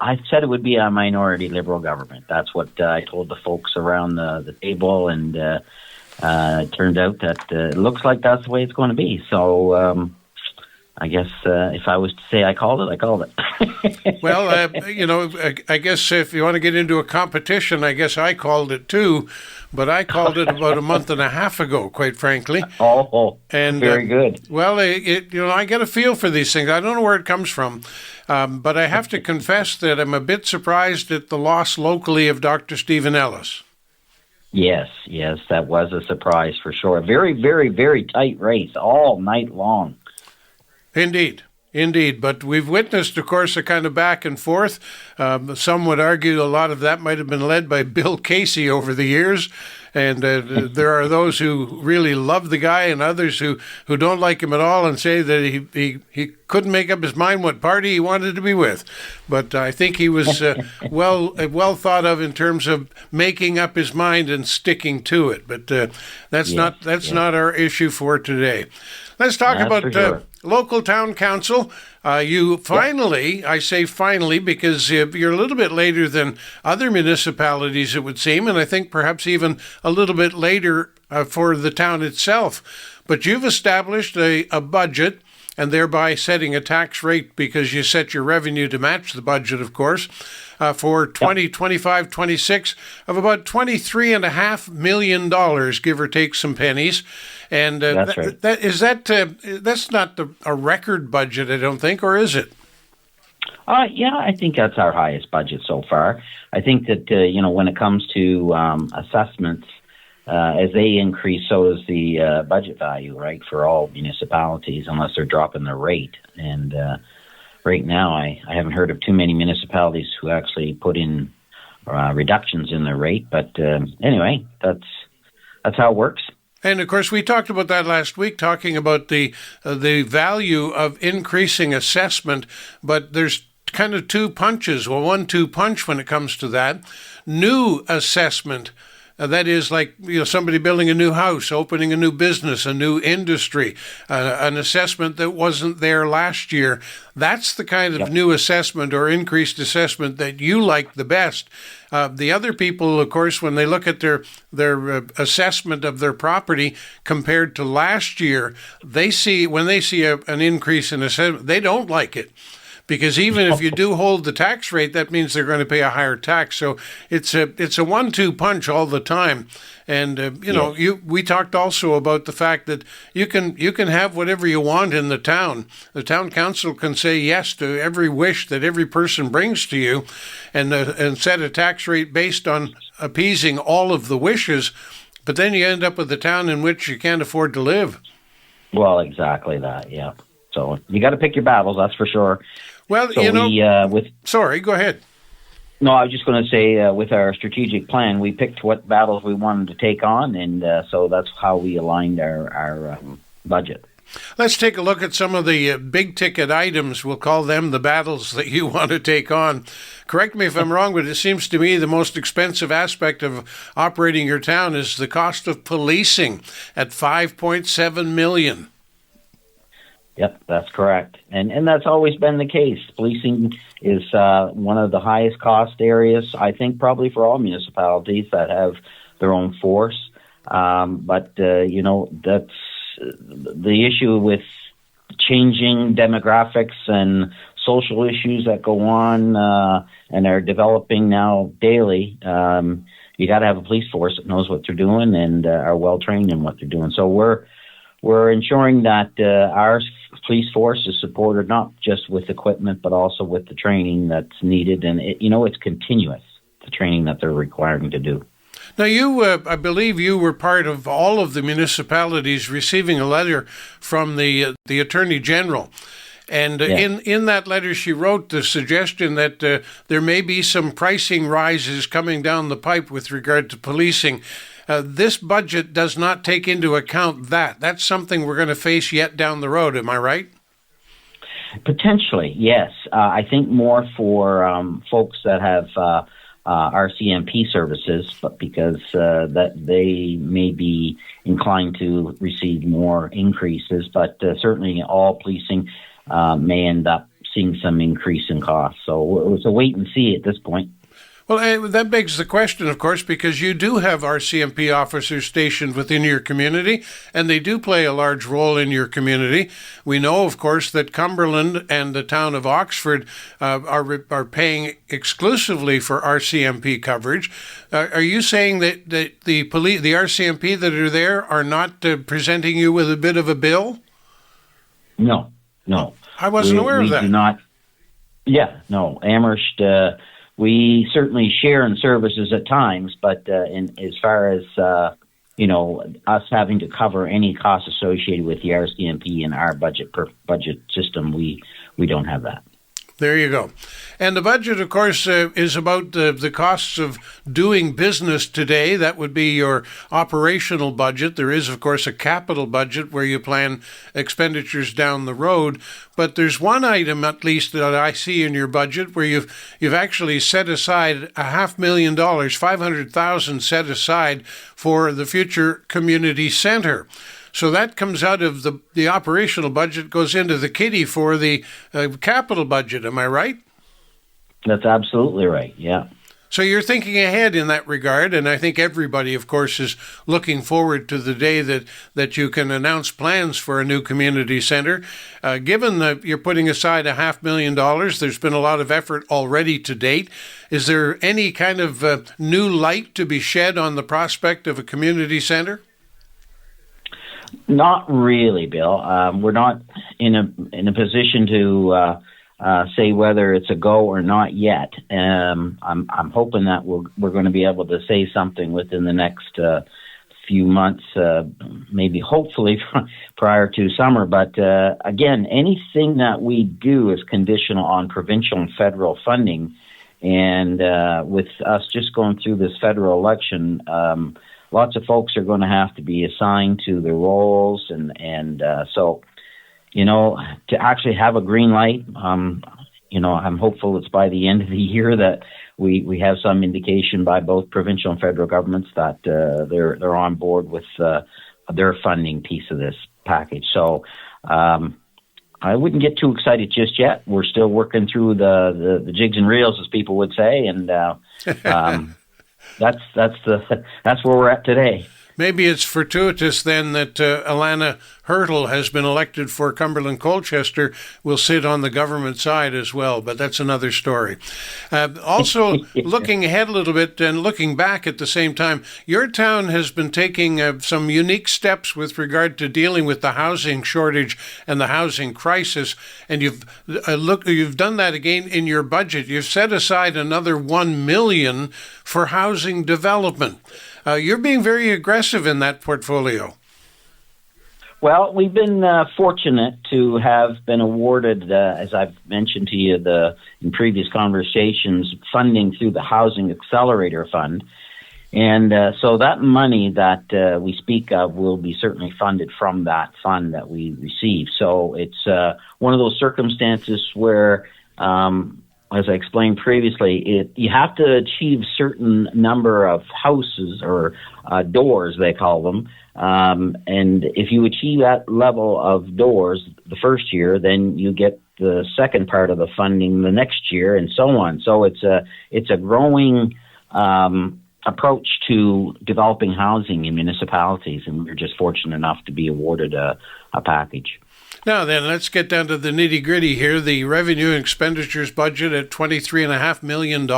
I said it would be a minority Liberal government. That's what I told the folks around the table, and it turned out that it looks like that's the way it's going to be. So I guess if I was to say I called it, I called it. Well, I guess if you want to get into a competition, I guess I called it too, but I called it about a month and a half ago, quite frankly. Oh, and very good. Well, I get a feel for these things. I don't know where it comes from, but I have to confess that I'm a bit surprised at the loss locally of Dr. Stephen Ellis. Yes, that was a surprise for sure. A very, very, very tight race all night long. Indeed. But we've witnessed, of course, a kind of back and forth. Some would argue a lot of that might have been led by Bill Casey over the years. And there are those who really love the guy and others who don't like him at all and say that he couldn't make up his mind what party he wanted to be with. But I think he was well thought of in terms of making up his mind and sticking to it. But that's not our issue for today. Let's talk about local town council. You finally, I say finally, because you're a little bit later than other municipalities, it would seem, and I think perhaps even a little bit later for the town itself. But you've established a budget, and thereby setting a tax rate because you set your revenue to match the budget, of course, for 2025-26 of about $23.5 million, give or take some pennies. And that's right. That's not a record budget, I don't think, or is it? Yeah, I think that's our highest budget so far. I think that, when it comes to assessments, as they increase, so does the budget value, right, for all municipalities, unless they're dropping their rate. And right now, I haven't heard of too many municipalities who actually put in reductions in their rate. But anyway, that's how it works. And, of course, we talked about that last week, talking about the value of increasing assessment, but there's kind of two punches, well, 1-2 punch when it comes to that. New assessment, that is like somebody building a new house, opening a new business, a new industry, an assessment that wasn't there last year. That's the kind of new assessment or increased assessment that you like the best. The other people, of course, when they look at their assessment of their property compared to last year, when they see an increase in assessment, they don't like it. Because even if you do hold the tax rate, that means they're going to pay a higher tax. So it's a 1-2 punch all the time. And we talked also about the fact that you can have whatever you want in the town. The town council can say yes to every wish that every person brings to you, and set a tax rate based on appeasing all of the wishes. But then you end up with a town in which you can't afford to live. Well, exactly that. Yeah. So you got to pick your battles. That's for sure. Well, so sorry, go ahead. No, I was just going to say, with our strategic plan, we picked what battles we wanted to take on, and so that's how we aligned our budget. Let's take a look at some of the big-ticket items. We'll call them the battles that you want to take on. Correct me if I'm wrong, but it seems to me the most expensive aspect of operating your town is the cost of policing at $5.7 million. Yep, that's correct. And that's always been the case. Policing is one of the highest cost areas, I think, probably for all municipalities that have their own force. But that's the issue with changing demographics and social issues that go on and are developing now daily. You got to have a police force that knows what they're doing and are well-trained in what they're doing. So we're ensuring that our police force is supported not just with equipment, but also with the training that's needed. And, it's continuous, the training that they're requiring to do. Now, I believe you were part of all of the municipalities receiving a letter from the Attorney General. And in that letter, she wrote the suggestion that there may be some pricing rises coming down the pipe with regard to policing. This budget does not take into account that. That's something we're going to face yet down the road. Am I right? Potentially, yes. I think more for folks that have RCMP services, but because that they may be inclined to receive more increases. But certainly all policing may end up seeing some increase in costs. So it's a wait and see at this point. Well, that begs the question, of course, because you do have RCMP officers stationed within your community, and they do play a large role in your community. We know, of course, that Cumberland and the town of Oxford are paying exclusively for RCMP coverage. Are you saying that the RCMP that are there are not presenting you with a bit of a bill? No. I wasn't aware of that. We do not. Yeah, no. Amherst. We certainly share in services at times, but as far as us having to cover any costs associated with the RCMP in our budget system, we don't have that. There you go. And the budget, of course, is about the costs of doing business today. That would be your operational budget. There is, of course, a capital budget where you plan expenditures down the road. But there's one item, at least, that I see in your budget where you've actually set aside $500,000, $500,000 set aside for the future community center. So that comes out of the operational budget, goes into the kitty for the capital budget. Am I right? That's absolutely right, yeah. So you're thinking ahead in that regard, and I think everybody, of course, is looking forward to the day that you can announce plans for a new community center. Given that you're putting aside $500,000, there's been a lot of effort already to date. Is there any kind of new light to be shed on the prospect of a community center? Not really, Bill. We're not in a position to say whether it's a go or not yet. I'm hoping that we're going to be able to say something within the next few months, maybe hopefully prior to summer. But again, anything that we do is conditional on provincial and federal funding. And with us just going through this federal election, lots of folks are going to have to be assigned to their roles, and so, to actually have a green light, I'm hopeful it's by the end of the year that we have some indication by both provincial and federal governments that they're on board with their funding piece of this package. So I wouldn't get too excited just yet. We're still working through the jigs and reels, as people would say, and That's where we're at today. Maybe it's fortuitous then that Alana Hurtle has been elected for Cumberland Colchester, will sit on the government side as well, but that's another story. Also, looking ahead a little bit and looking back at the same time, your town has been taking some unique steps with regard to dealing with the housing shortage and the housing crisis, and you've done that again in your budget. You've set aside another $1 million for housing development. You're being very aggressive in that portfolio. Well, we've been fortunate to have been awarded, as I've mentioned to you in previous conversations, funding through the Housing Accelerator Fund. And so that money that we speak of will be certainly funded from that fund that we receive. So it's one of those circumstances where, as I explained previously, you have to achieve certain number of houses or doors, they call them. And if you achieve that level of doors the first year, then you get the second part of the funding the next year, and so on. So it's a growing approach to developing housing in municipalities, and we're just fortunate enough to be awarded a package. Now then, let's get down to the nitty-gritty here. The revenue and expenditures budget at $23.5 million,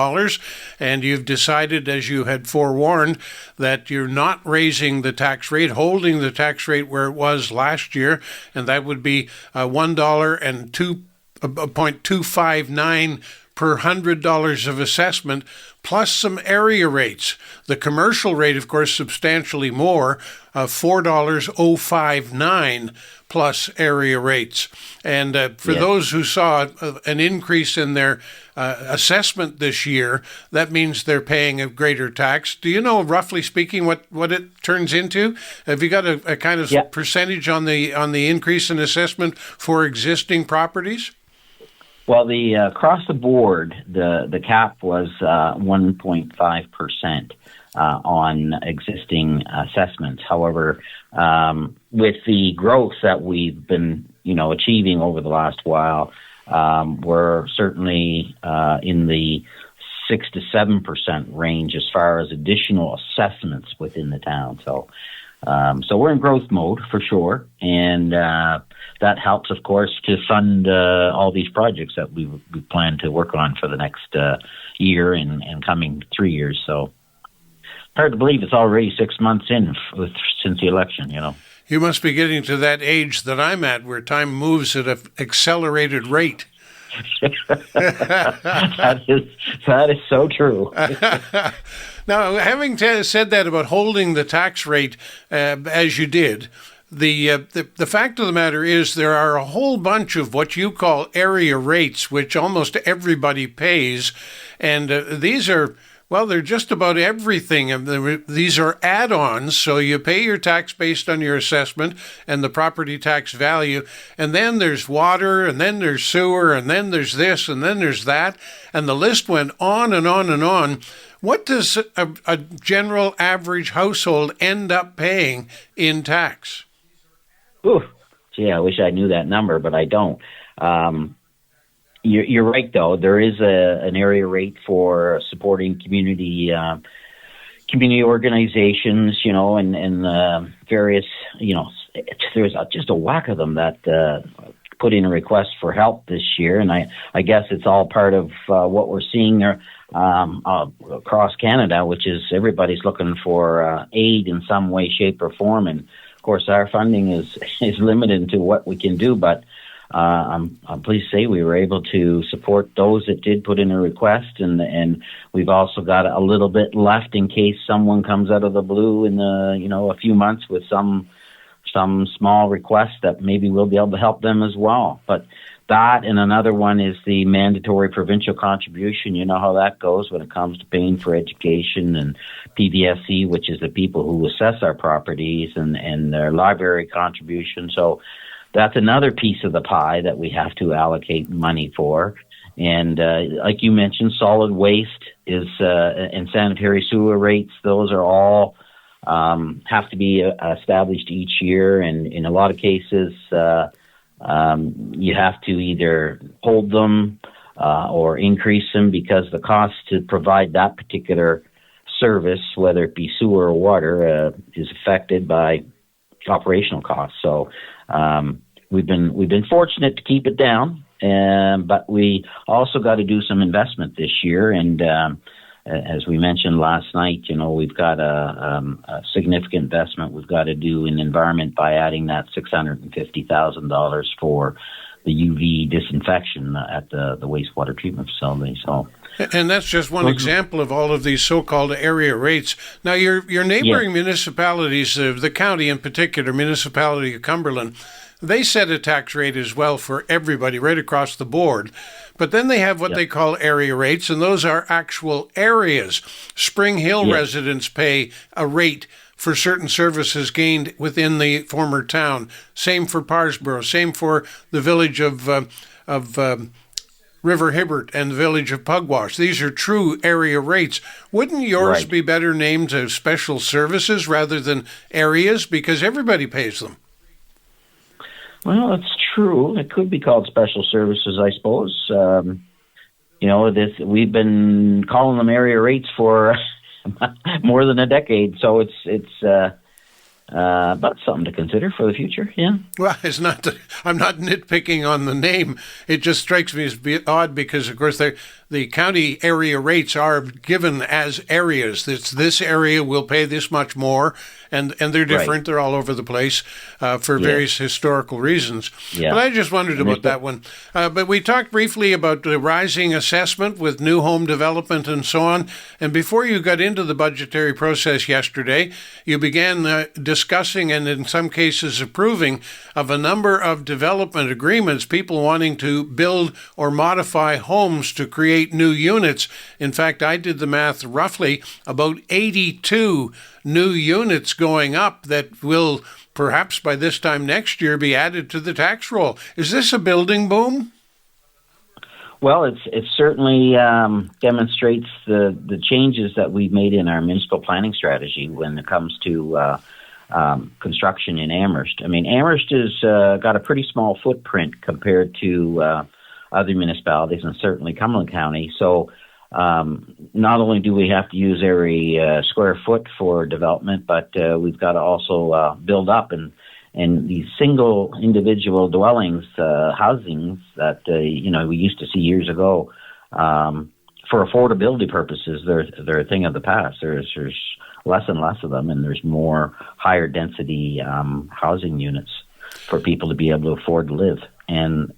and you've decided, as you had forewarned, that you're not raising the tax rate, holding the tax rate where it was last year, and that would be $1.259 per $100 of assessment, plus some area rates. The commercial rate, of course, substantially more, $4.059 plus area rates. And for those who saw an increase in their assessment this year, that means they're paying a greater tax. Do you know, roughly speaking, what it turns into? Have you got a kind of percentage on the increase in assessment for existing properties? Well, the across the board, the cap was 1.5% on existing assessments. However, with the growth that we've been, achieving over the last while, we're certainly in the 6 to 7% range as far as additional assessments within the town. So we're in growth mode for sure, and that helps, of course, to fund all these projects that we plan to work on for the next year and coming 3 years. So hard to believe it's already 6 months in since the election, You must be getting to that age that I'm at where time moves at an accelerated rate. That is so true. Now, having said that about holding the tax rate as you did, the fact of the matter is there are a whole bunch of what you call area rates, which almost everybody pays, and these are, well, they're just about everything. These are add-ons, so you pay your tax based on your assessment and the property tax value, and then there's water, and then there's sewer, and then there's this, and then there's that, and the list went on and on and on. What does a general average household end up paying in tax? Ooh, gee, I wish I knew that number, but I don't. You're right, though. There is an area rate for supporting community organizations, and various, there's just a whack of them that put in a request for help this year, and I guess it's all part of what we're seeing there across Canada, which is everybody's looking for aid in some way, shape, or form, and of course our funding is limited to what we can do, but I'm pleased to say we were able to support those that did put in a request, and we've also got a little bit left in case someone comes out of the blue in a few months with some small request that maybe we'll be able to help them as well. But that and another one is the mandatory provincial contribution. You know how that goes when it comes to paying for education, and PBSC, which is the people who assess our properties, and their library contribution. So that's another piece of the pie that we have to allocate money for. And like you mentioned, solid waste is and sanitary sewer rates, those are all have to be established each year. And in a lot of cases, you have to either hold them or increase them because the cost to provide that particular service, whether it be sewer or water, is affected by operational costs. So we've been fortunate to keep it down, but we also got to do some investment this year. And as we mentioned last night, we've got a significant investment we've got to do in environment by adding that $650,000 for the UV disinfection at the wastewater treatment facility. So. And that's just one example of all of these so-called area rates. Now, your neighboring municipalities, the county in particular, Municipality of Cumberland, they set a tax rate as well for everybody right across the board. But then they have what they call area rates, and those are actual areas. Spring Hill residents pay a rate for certain services gained within the former town. Same for Parsboro. Same for the village of River Hibbert and the village of Pugwash. These are true area rates. Wouldn't yours be better named as special services rather than areas? Because everybody pays them. Well, it's true. It could be called special services, I suppose. We've been calling them area rates for more than a decade, so it's but something to consider for the future. Yeah. Well, it's not. I'm not nitpicking on the name. It just strikes me as odd because, of course, the county area rates are given as areas. This area will pay this much more, and they're different. Right. They're all over the place for various historical reasons. Yeah. But I just wondered about that one. But we talked briefly about the rising assessment with new home development and so on. And before you got into the budgetary process yesterday, you began discussing and in some cases approving of a number of development agreements, people wanting to build or modify homes to create new units. In fact, I did the math roughly about 82 new units going up that will perhaps by this time next year be added to the tax roll. Is this a building boom? Well, it certainly demonstrates the changes that we've made in our municipal planning strategy when it comes to construction in Amherst. I mean, Amherst has got a pretty small footprint compared to other municipalities, and certainly Cumberland County. So not only do we have to use every square foot for development, but we've got to also build up and these single individual dwellings, housings that we used to see years ago. For affordability purposes, they're a thing of the past. There's less and less of them, and there's more higher density housing units for people to be able to afford to live and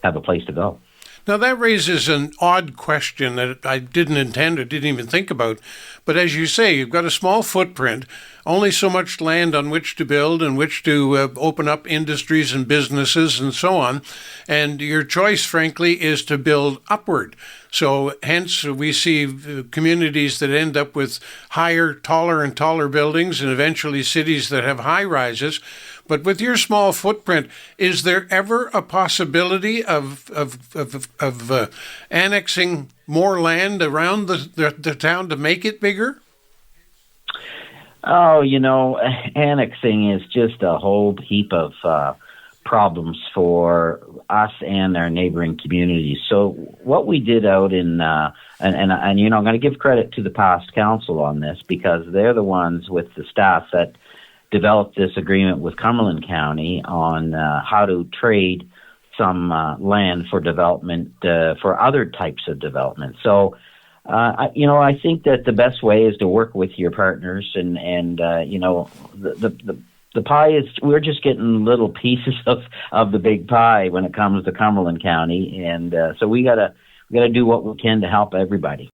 have a place to go. Now, that raises an odd question that I didn't intend or didn't even think about. But as you say, you've got a small footprint, only so much land on which to build and which to open up industries and businesses and so on. And your choice, frankly, is to build upward. So hence we see communities that end up with higher, taller and taller buildings, and eventually cities that have high rises. But with your small footprint, is there ever a possibility of annexing more land around the town to make it bigger? Oh, annexing is just a whole heap of problems for us and our neighboring communities. So what we did out in, and I'm going to give credit to the past council on this, because they're the ones with the staff that developed this agreement with Cumberland County on how to trade some land for development for other types of development. So, I think that the best way is to work with your partners, and the pie is, we're just getting little pieces of the big pie when it comes to Cumberland County, and so we gotta do what we can to help everybody.